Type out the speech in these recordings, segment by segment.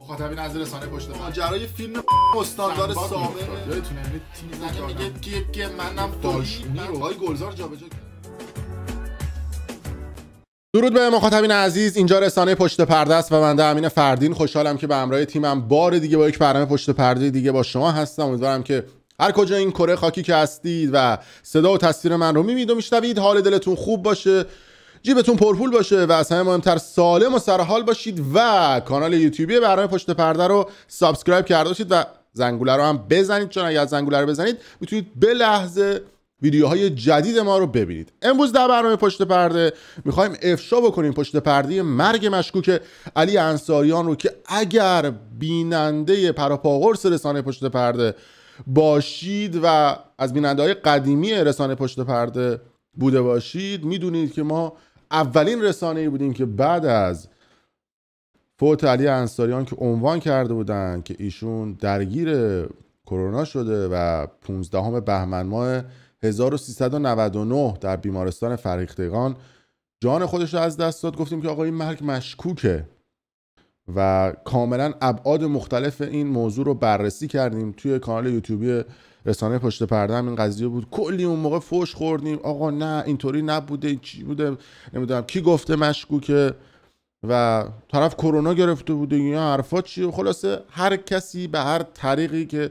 مخاطبین از رسانه پشت پرده ماجرای فیلم استاندار سابق یادتونه تیم زن میگه که منم داشتونی رو های گلزار جابجا. درود به مخاطبین عزیز، اینجا رسانه پشت پرده است و بنده امین فردین خوشحالم که به همراه تیمم بار دیگه با یک برنامه پشت پرده دیگه با شما هستم. امیدوارم که هر کجا این کره خاکی که هستید و صدا و تصویر من رو میبینید و میشنوید حال دلتون خوب باشه، جیبتون پرپول باشه و از همه مهمتر سالم و سرحال باشید و کانال یوتیوبی برنامه پشت پرده رو سابسکرایب کرده باشید و زنگوله رو هم بزنید، چون اگر زنگوله رو بزنید میتونید به لحظه ویدیوهای جدید ما رو ببینید. امروز در برنامه پشت پرده میخوایم افشا بکنیم پشت پرده مرگ مشکوک علی انصاریان رو که اگر بیننده پراپاقرص رسانه پشت پرده باشید و از بیننده‌های قدیمی رسانه پشت پرده بوده باشید میدونید که ما اولین رسانه‌ای بودیم که بعد از فوت علی انصاریان که عنوان کرده بودن که ایشون درگیر کرونا شده و 15 بهمن ماه 1399 در بیمارستان فرهیختگان جان خودش رو از دست داد، گفتیم که آقا این مرگ مشکوکه و کاملا ابعاد مختلف این موضوع رو بررسی کردیم. توی کانال یوتیوبی رسانه پشت پرده هم این قضیه بود، کلی اون موقع فوش خوردیم، آقا نه اینطوری نبوده، این چی بوده، نمیدونم کی گفته مشکوکه و طرف کرونا گرفته بوده یا حرفا چیه. خلاصه هر کسی به هر طریقی که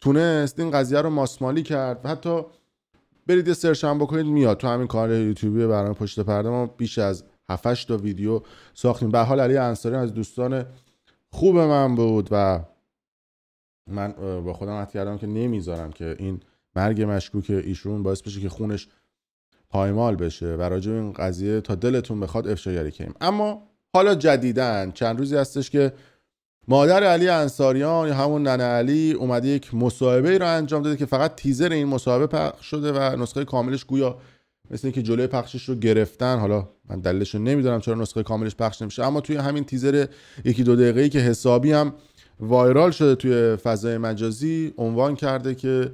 تونست این قضیه رو ماسمالی کرد و حتی برید یه سرچ هم بکنید میاد تو همین کانال یوتیوبی برنامه پشت پرده ما بیش از 7-8 تا ویدیو ساختیم. به حال علی انصاریان از دوستان خوب من بود و من با خودم عهد کردم که نمیذارم که این مرگ مشکوک ایشون باعث بشه که خونش پایمال بشه و راجع به این قضیه تا دلتون بخواد افشاگری کنیم. اما حالا جدیداً چند روزی هستش که مادر علی انصاریان یا همون ننه علی اومده یک مصاحبه رو انجام داده که فقط تیزر این مصاحبه پخش شده و نسخه کاملش گویا مثل اینکه جلوی پخشش رو گرفتن. حالا من دلیلش رو نمیدونم چرا نسخه کاملش پخش نمیشه، اما توی همین تیزر 1-2 دقیقه‌ای که حسابی هم وایرال شده توی فضای مجازی عنوان کرده که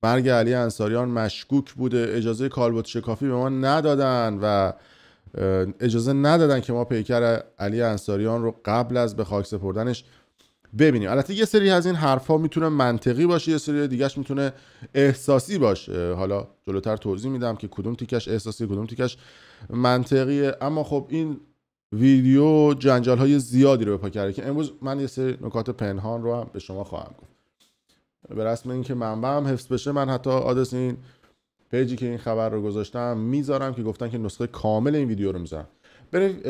مرگ علی انصاریان مشکوک بوده، اجازه کالبد شکافی به ما ندادن و اجازه ندادن که ما پیکر علی انصاریان رو قبل از به خاک سپردنش ببینیم. البته یه سری از این حرفا میتونه منطقی باشه، یه سری دیگهش میتونه احساسی باشه. حالا جلوتر توضیح میدم که کدوم تیکش احساسی کدوم تیکش منطقیه. اما خب این ویدیو جنجال های زیادی رو به پا کرده که امروز من یه سری نکات پنهان رو هم به شما خواهم گفت. به رسم اینکه منبعم حفظ بشه من حتی آدرس این پیجی که این خبر رو گذاشتم میذارم که گفتن که نسخه کامل این ویدیو رو میذارم. بریم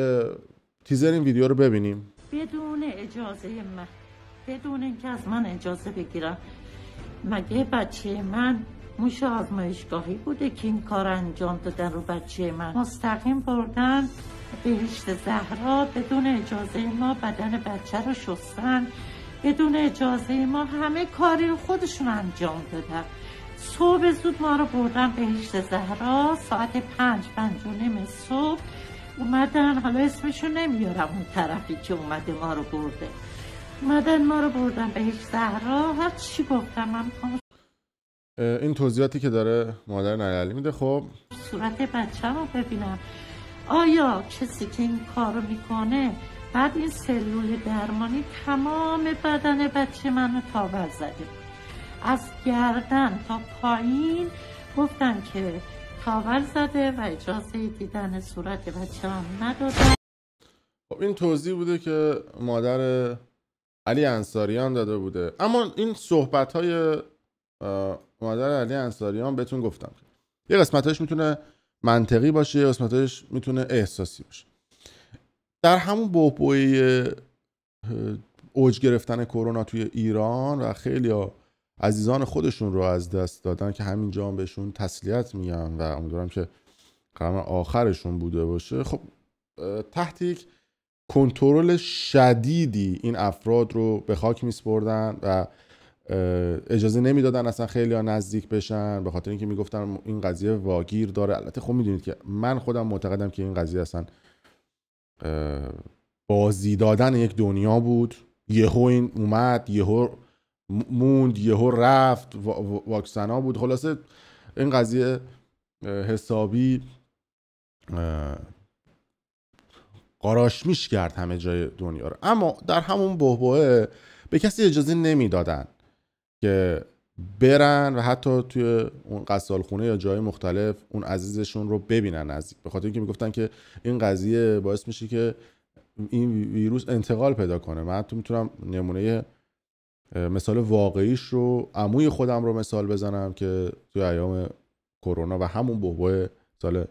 تیزر این ویدیو رو ببینیم. بدون اجازه من، بدون اینکه از من اجازه بگیرم. مگه بچه من موش آزمایشگاهی بوده که این کار انجام دادن رو بچه من؟ مستقیم بردن بهشت زهرا بدون اجازه ما بدن بچه رو شستن، بدون اجازه ما همه کاری رو خودشون انجام دادن. صبح زود ما رو بردن بهشت زهرا ساعت 5-5:30 صبح اومدن، حالا اسمشو نمیارم، اون طرفی که اومده ما رو برده، اومدن ما رو بردن بهشت زهرا. هر چی گفتم من این توضیحاتی که داره مادر ننه علی میده. خب صورت بچه رو ببینم، آیا کسی که این کار رو میکنه بعد این سلول درمانی تمام بدن بچه منو تاول زده، از گردن تا پایین گفتن که تاول زده و اجازه دیدن صورت بچه هم ندادن. خب این توضیح بوده که مادر علی انصاریان داده بوده. اما این صحبت های مادر علی انصاریان بهتون گفتم یه قسمتش میتونه منطقی باشه، یه قسمتش میتونه احساسی باشه. در همون بحبوحه اوج گرفتن کرونا توی ایران و خیلی عزیزان خودشون رو از دست دادن که همینجا هم بهشون تسلیت میگم و امیدوارم که قدم آخرشون بوده باشه. خب تحت یک کنترل شدیدی این افراد رو به خاک میسپردن و اجازه نمیدادن اصلا خیلی ها نزدیک بشن، به خاطر اینکه میگفتن این قضیه واگیر داره. البته خب میدونید که من خودم معتقدم که این قضیه اصلا بازی دادن یک دنیا بود. یهو این اومد، یهو موند، یهو رفت، واکسنا بود. خلاصه این قضیه حسابی قاراشمیش کرد همه جای دنیا رو. اما در همون بحبوحه به کسی اجازه نمیدادن که برن و حتی توی اون غسالخونه یا جای مختلف اون عزیزشون رو ببینن نزدیک، به خاطر اینکه میگفتن که این قضیه باعث میشه که این ویروس انتقال پیدا کنه. من حتی میتونم نمونه مثال واقعیش رو عموی خودم رو مثال بزنم که توی ایام کرونا و همون بحبوحه سال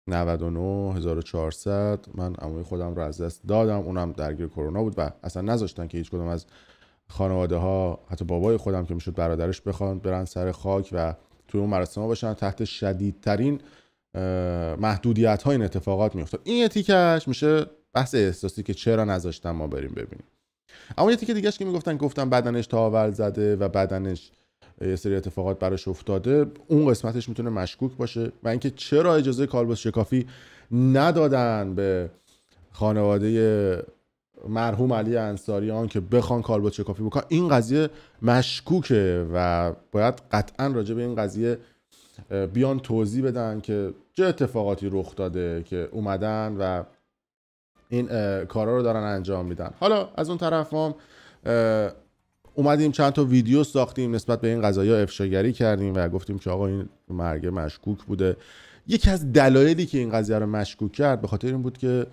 99 1400 من عموی خودم رو از دست دادم، اونم درگیر کرونا بود و اصلا نذاشتن که هیچ کدوم از خانواده ها، حتی بابای خودم که میشد برادرش بخوان برن سر خاک و توی اون مراسم ها باشن. تحت شدیدترین محدودیت ها این اتفاقات میافتاد. این یه تیکش میشه بحث احساسی که چرا نذاشتن ما بریم ببینیم. اما یه تیکه دیگهش که گفتن بدنش تاول زده و بدنش یه سری اتفاقات براش افتاده، اون قسمتش میتونه مشکوک باشه و اینکه چرا اجازه کالبد شکافی ندادن به خانواده مرحوم علی انصاریان که بخوان کالبد شکافی بکنن. این قضیه مشکوکه و باید قطعا راجع به این قضیه بیان توضیح بدن که چه اتفاقاتی رخ داده که اومدن و این کارا رو دارن انجام میدن. حالا از اون طرف هم اومدیم چند تا ویدیو ساختیم نسبت به این قضايا، افشاگری کردیم و گفتیم که آقا این مرگ مشکوک بوده. یکی از دلایلی که این قضیه رو مشکوک کرد به خاطر این بود که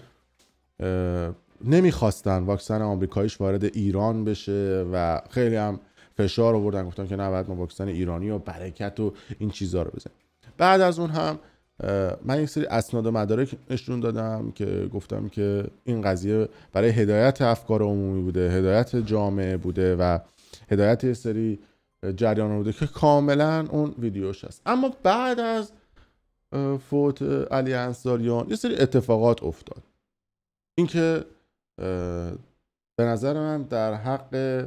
نمیخواستن واکسن آمریکاییش وارد ایران بشه و خیلی هم فشار آوردن، گفتن که نه باید ما واکسن ایرانی و برکت و این چیزا رو بزنیم. بعد از اون هم من یک سری اسناد و مدارک نشون دادم که گفتم که این قضیه برای هدایت افکار عمومی بوده، هدایت جامعه بوده و هدایت یه سری جریان بوده که کاملا اون ویدیوش هست. اما بعد از فوت علی انصاریان یه سری اتفاقات افتاد. اینکه به نظر من در حق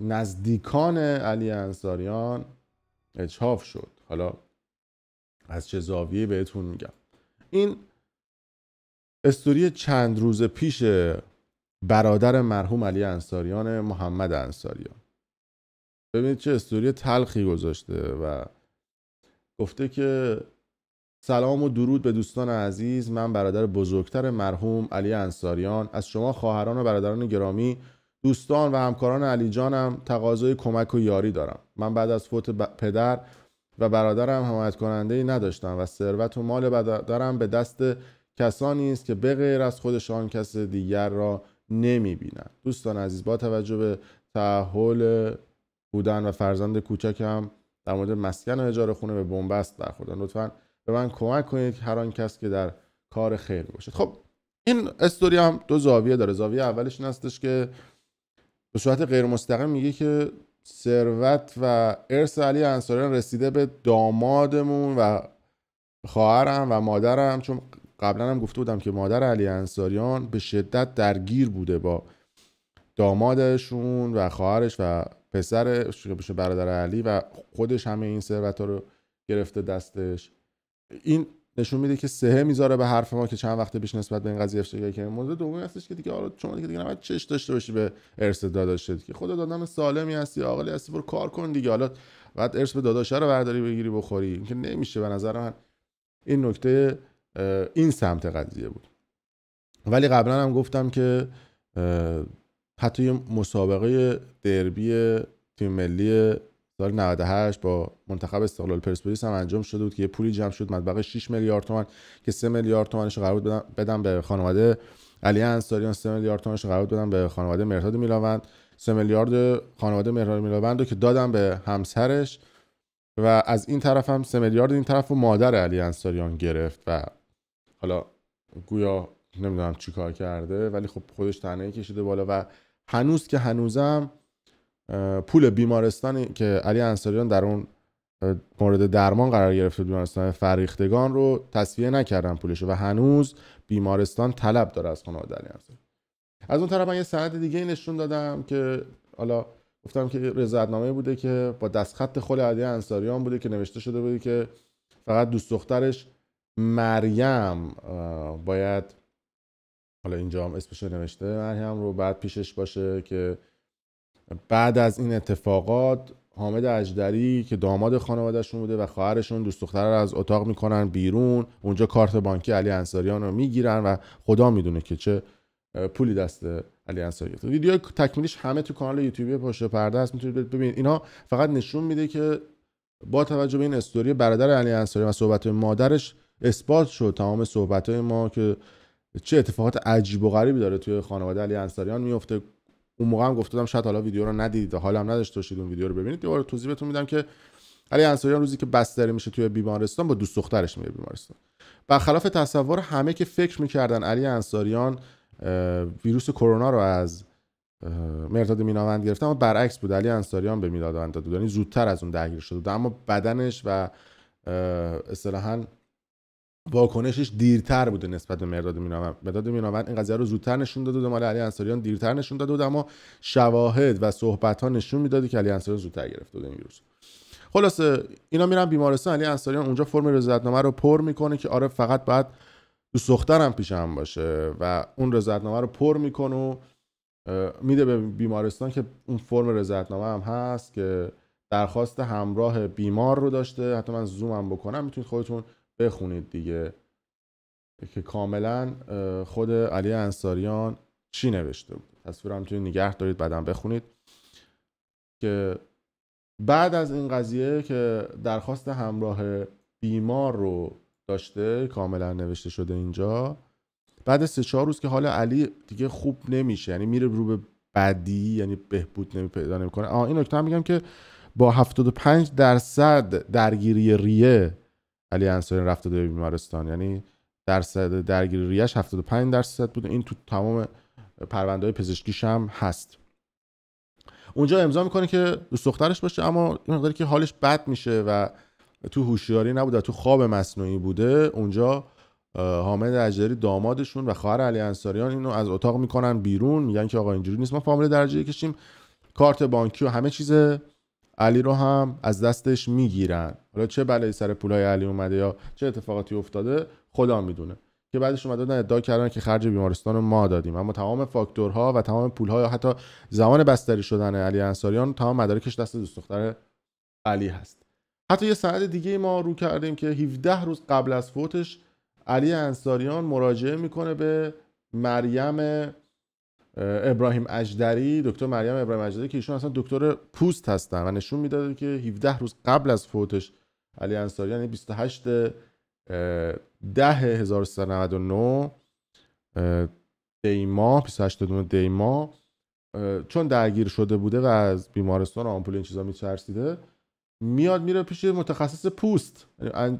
نزدیکان علی انصاریان اجحاف شد. حالا از چه زاویه‌ای بهتون میگم. این استوری چند روز پیش برادر مرحوم علی انصاریان، محمد انصاریان، ببینید چه استوری تلخی گذاشته و گفته که سلام و درود به دوستان عزیز، من برادر بزرگتر مرحوم علی انصاریان از شما خواهران و برادران گرامی، دوستان و همکاران علی جانم تقاضای کمک و یاری دارم. من بعد از فوت پدر و برادرم حمایت کننده ای نداشتم و ثروت و مال برادرم به دست کسانی است که به غیر از خودشان کس دیگر را نمی‌بینند. دوستان عزیز، با توجه به تأهل بودن و فرزند کوچکم در مورد مسکن و اجاره خونه به بنبست برخوردن، لطفاً به من کمک کنید که هر آن کس که در کار خیر باشد. خب این استوری هم دو زاویه داره. زاویه اولش این هستش که به صورت غیر مستقیم میگه که ثروت و ارث علی انصاریان رسیده به دامادمون و خواهرم و مادرم، چون قبلا هم گفته بودم که مادر علی انصاریان به شدت درگیر بوده با دامادشون و خواهرش و پسرش که بشه برادر علی و خودش همه این ثروت رو گرفته دستش. این نشون میده که سهه میذاره به حرف ما که چند وقت پیش نسبت به این قضیه افشاگری کردیم. موضوع دومی هستش که دیگه حالا شما دیگه نباید چش داشته باشی به ارث داداشت که خودت آدم سالمی هستی، عاقلی هستی، برو کار کن دیگه. حالا بعد ارث به داداشه رو برداری بگیری بخوری، این که نمیشه. به نظر من این نکته این سمت قضیه بود. ولی قبلا هم گفتم که حتی مسابقه دربی تیم ملی سال 98 با منتخب استقلال پرسپولیس هم انجام شده بود که یه پولی جمع شد مبلغ 6 میلیارد تومان که 3 میلیارد تومانش قرار بود بدن به خانواده علی انصاریان، 3 میلیارد تومانش قرار بود بدن به خانواده مهرداد میلاوند، 3 میلیارد خانواده مهرداد میلاوند رو که دادن به همسرش و از این طرف هم 3 میلیارد این طرف رو مادر علی انصاریان گرفت و حالا گویا نمیدونم چی کار کرده ولی خب خودش تنهایی کشیده بالا و هنوز که هنوزم پول بیمارستانی که علی انصاریان در اون مورد درمان قرار گرفته بیمارستان فرهیختگان رو تصفیه نکردن پولش و هنوز بیمارستان طلب داره از خانواده علی انصاریان. از اون طرف من یه سند دیگه نشون دادم که حالا گفتم که رضایتنامه بوده که با دستخط خود علی انصاریان بوده که نوشته شده بوده که فقط دوست دخترش مریم باید، حالا اینجا هم اسمش نوشته مریم رو، بعد پیشش باشه که بعد از این اتفاقات حامد اژدری که داماد خانوادهشون بوده و خواهرشون دوست دختر رو از اتاق میکنن بیرون، اونجا کارت بانکی علی انصاریان رو میگیرن و خدا میدونه که چه پولی دست علی انصاریان. ویدیو تکمیلیش همه تو کانال یوتیوبی پشت پرده است، میتونید ببینید. اینا فقط نشون میده که با توجه به این استوری برادر علی انصاریان و صحبت‌های مادرش اثبات شد تمام صحبت‌های ما که چه اتفاقات عجیب و غریبی داره توی خانواده علی انصاریان میفته. اون موقع هم گفتم شاید حالا ویدیو رو ندیدید و حالا هم نداشته باشید اون ویدیو رو ببینید. دوباره توضیح بهتون میدم که علی انصاریان روزی که بستری میشه توی بیمارستان با دوست دخترش میره بیمارستان. برخلاف تصور همه که فکر میکردن علی انصاریان ویروس کرونا رو از مرداد میناوند گرفته، اما برعکس بود. علی انصاریان به مرداد داد، یعنی زودتر از اون درگیر شده بود، اما بدنش و اصطلاحاً واکنشش دیرتر بوده نسبت به مرداد میناوند. مرداد میناوند این قضیه رو زودتر نشون داده بود، مال علی انصاریان دیرتر نشون داده بود، اما شواهد و صحبت‌ها نشون میداد که علی انصاریان زودتر گرفته بود این ویروس. خلاصه اینا میرن بیمارستان، علی انصاریان اونجا فرم رضایتنامه رو پر میکنه که آره فقط باید دوست دخترم پیشم باشه و اون رضایتنامه رو پر میکنه و میده به بیمارستان که اون فرم رضایتنامه هم هست که درخواست همراه بیمار رو داشته. حتی من زومم بکنم میتونید خودتون بخونید دیگه که کاملا خود علی انصاریان چی نوشته بود. تصویرم میتونید نگه دارید بعدم بخونید که بعد از این قضیه که درخواست همراه بیمار رو داشته کاملا نوشته شده اینجا، بعد 3-4 روز که حال علی دیگه خوب نمیشه، یعنی میره رو به بدی، یعنی بهبود پیدا نمیکنه. این نکته هم میگم که با 75% درگیری ریه علی انصاریان رفته به بیمارستان، یعنی درصد درگیری ریه‌اش 75% بوده. این تو تمام پرونده‌های پزشکیش هم هست. اونجا امضا میکنه که دوست دخترش باشه، اما این مقداری که حالش بد میشه و تو هوشیاری نبوده، تو خواب مصنوعی بوده، اونجا حامد اژدری دامادشون و خواهر علی انصاریان اینو از اتاق میکنن بیرون، میگن که آقا اینجوری نیست، ما فامیل درجه کشیم، کارت بانکی و همه چیز علی رو هم از دستش میگیرن. حالا چه بلایی سر پولای علی اومده یا چه اتفاقاتی افتاده خدا میدونه، که بعدش اومدن ادعا کردن که خرج بیمارستان رو ما دادیم، اما تمام فاکتورها و تمام پولها یا حتی زمان بستری شدن علی انصاریان تمام مدارکش دست دوست دختر علی هست. حتی یه سند دیگه ما رو کردیم که 17 روز قبل از فوتش علی انصاریان مراجعه میکنه به مریم ابراهیم اژدری، دکتر مریم ابراهیم اژدری که ایشون اصلا دکتر پوست هستن و نشون میداده که 17 روز قبل از فوتش علی انصاریان، یعنی 28/10/1399 دیما 28 دیما چون درگیر شده بوده و از بیمارستان و آمپول این چیزا میترسیده، میاد میره پیش متخصص پوست.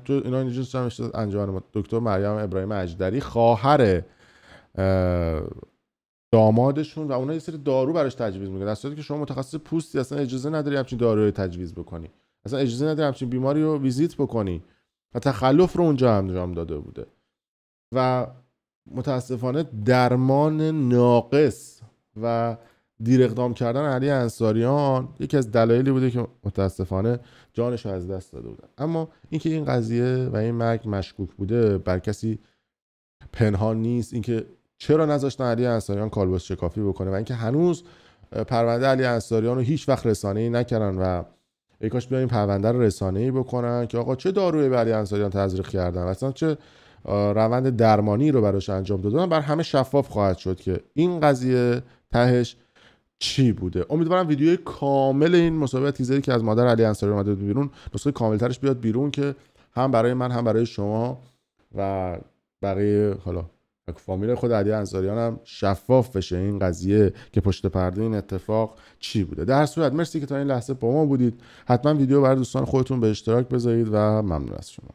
اینا اینجا انجام دکتر مریم ابراهیم اژدری، خواهر دامادشون، و اونا یه سری دارو براش تجویز میکنن، در صورتی که شما متخصص پوستی اصلا اجازه نداری همچین داروی تجویز بکنی، اصلا اجازه نداری همچین بیماری رو ویزیت بکنی و تخلف رو اونجا انجام داده بوده. و متاسفانه درمان ناقص و دیر اقدام کردن علی انصاریان یکی از دلایلی بوده که متاسفانه جانش رو از دست داده بودن. اما اینکه این قضیه و این مرگ مشکوک بوده بر کسی پنهان نیست، اینکه چرا نذاشتن علی انصاریان کالباس شکافی بکنه و اینکه هنوز پرونده علی انصاریان رو هیچ وقت رسانه‌ای نکردن و ای کاش بیان این پرونده رو رسانه‌ای بکنن که آقا چه دارویی به علی انصاریان تزریق کردن، اصلا چه روند درمانی رو براش انجام دادن، بر همه شفاف خواهد شد که این قضیه تهش چی بوده. امیدوارم ویدیوی کامل این مسابقه تیزری که از مادر علی انصاریان اومده بیرون، نسخه کاملترش بیاد بیرون که هم برای من هم برای شما و برای حالا فامیل خود علی انصاریان هم شفاف بشه این قضیه که پشت پرده این اتفاق چی بوده. در صورت مرسی که تا این لحظه با ما بودید. حتما ویدیو برای دوستان خودتون به اشتراک بذارید و ممنون از شما.